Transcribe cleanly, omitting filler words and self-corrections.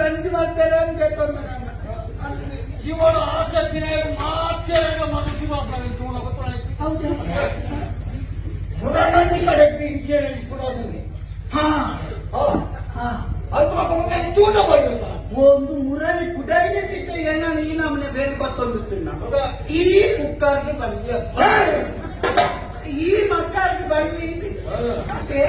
ಗಂಜಿ ಮಾಡ್ತಾರೆ ಅಂತ ಇವಳು ಆಸಕ್ತಿನ ಮಾತ್ರ ಮನಸ್ಸು ಒಂದು ಮುರಳಿ ಕುಡಾಯಿಗಿಂತ ಏನಾನು ಈ ನಮ್ಮನೆ ಬೇರೆ ಬರ್ತೊಂದು ಈ ಕುಕ್ಕರ್ಗೆ ಬರಲಿ ಈ ಮಕ್ಕಳಿಗೆ ಬರಲಿ ಮತ್ತೆ